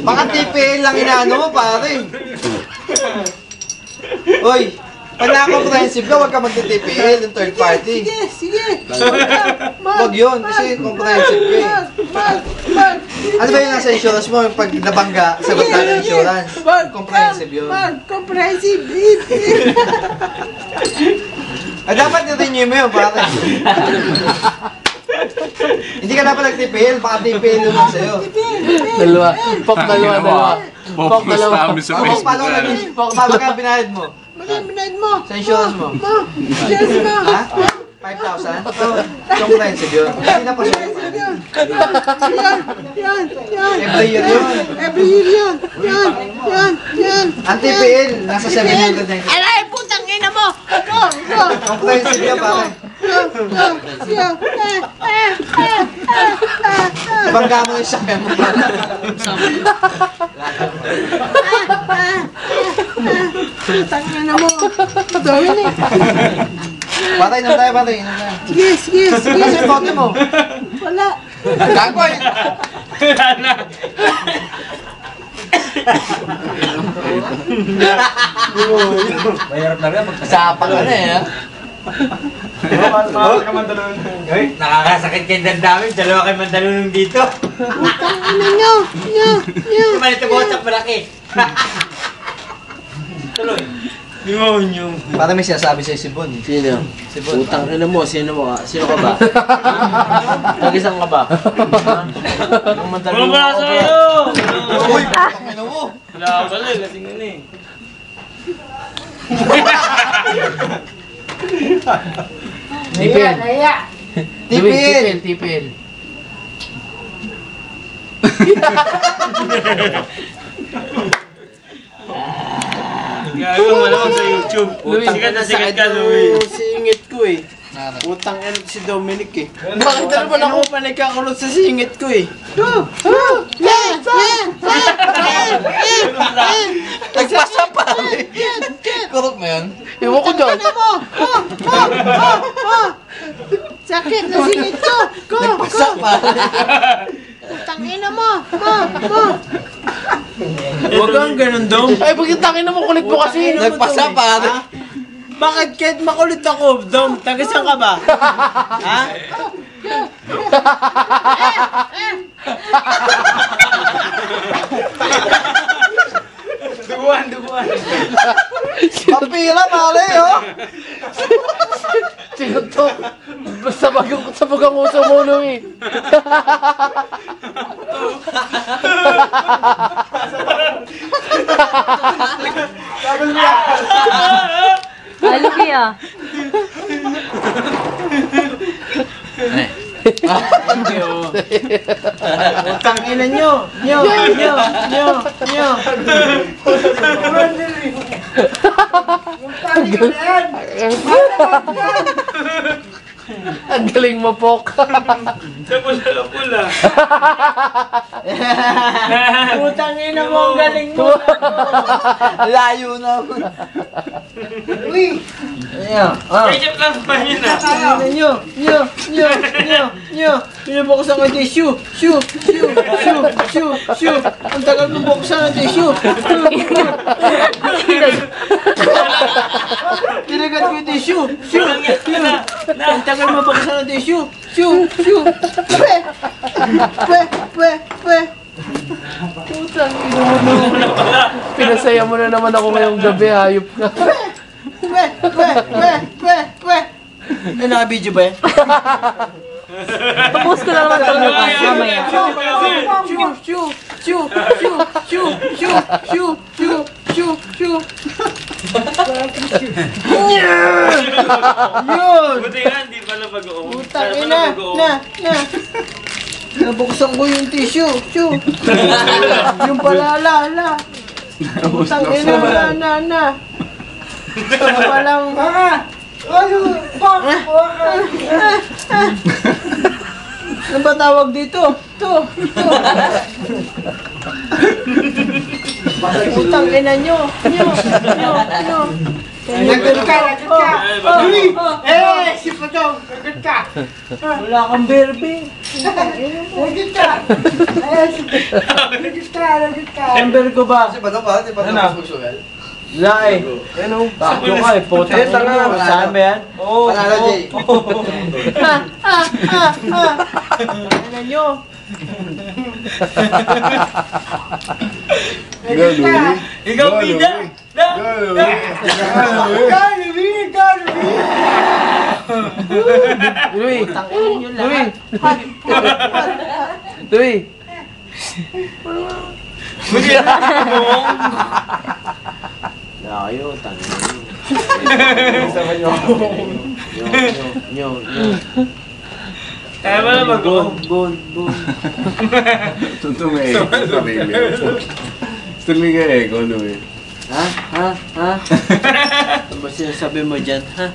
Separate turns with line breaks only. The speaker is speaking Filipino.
Baka TPL lang inaano mo, pare. Hoy, pag na-comprehensive ka, huwag ka magti-TPL yung third party.
Sige.
Huwag yun, kasi comprehensive ka eh. Ano ba yung nasa insurance mo? Yung pag nabangga, sagot ka ng insurance. Comprehensive yun.
Comprehensive.
Ay, dapat nyo yun, pare. Hindi ka dapat nag-TPL, baka TPL yun lang sa'yo.
Dalawa. Pok dalawa.
Focus namin sa Facebook.
Paano ka binayad mo?
Magandang mo.
Sa insurance mo?
Yes, ma.
Ha? 5,000? Comprehensive yun. Hindi na pa siya.
Yan.
Every year yun.
Every year yan. Yan.
Ang TPL, nasa 700 na yun.
Alay, putang ina mo. Go.
Comprehensive yun, pare. Bangga mo yung sakyan mo.
Putang ina mo. Dominic.
Patay na tayo, patay.
Sige.
Kasi yung bote mo.
Wala.
Gago eh.
Mahirap na rin.
Sapak ka na eh, ha?
Nakakasakit kayo damdamin. Dalawa kayo mandalunong dito.
Putang ina nyo.
Kumalit ako sa malaki. Tuloy.
Parang may sinasabi sa'yo si Bon.
Sino?
Si Bon.
Utang ina mo. Sino ka ba? Nag-isang ka ba? Yung mandalunong
Wala
ako ba?
sa'yo!
Uy, pangino mo.
Wala ka pala eh, lasing na eh.
TPL.
Gago, malamang sa YouTube. Sikat na sikat ka, Louie.
Singit ko eh. Utang ina si Dominic eh. Bakit naman ako pa nagkakulot sa singit ko eh?
Nagpasa pa. Kurot mo yun?
Ewan ko dyan.
Sakit na singit ko.
Nagpasa pa.
Putang ina mo.
Huwag kang ganun, Dom. Ay, bakit tangin na mo kulit mo kasi?
Nagpasa pa.
Bakit kahit makulit ako, Dom? Tagasan ka ba? Ha? Duguan.
Papila, mali, oh.
Sino to? Sabag ang uso mo, Louie.
Halo kaya.
Utang ina nyo. Nyo. Ang galing mo, Pok.
Pula.
Utang ina mo, ang galing mo.
Layo na ako.
Ketchup lang pa yun ah.
Nyo. Pinabuksan ko yung tissue. Shoo. Ang tagal mo buksan ang tissue. Tinagat ko yung tissue. Ang tagal mo buksan ang tissue. Shoo. Pwe. Putang ina mo. Pinasaya mo na naman ako ngayong gabi, hayop na. Pwe. Ay, naka-video ba yan?
Tapos ko lang naman ito bukas mamaya.
Yun!
Buti nga, hindi pala bagoong.
Putang ina! Na! Nabuksan ko yung tissue. Yung palala. Putang ina, na. Ano palang... Ano ba tawag dito? To. Putang ina nyo.
Lagot ka, lagot ka. Louie! Eh, si Patong, lagot ka.
Wala kang berbe.
Lagot ka. Eh, lagot ka, lagot ka.
Ember ko ba?
Kasi pa daw pa, di pa daw susugal.
Wala eh. Ano? Takyo ka eh. Potang ina mo. Saan ba yan? Oo.
Panalo, Jay.
Ano nyo?
Go, Louie.
Ikaw,
Go,
bida!
Louie. Go, Louie.
Louie.
Tangin nyo
Louie.
lahat.
Louie. Layo, tangin. Nyo.
Kaya ba na mag-go?
Bon.
Tumingin. Tumingin, go, Louie.
Ha? Ano ba sinasabi mo dyan, ha?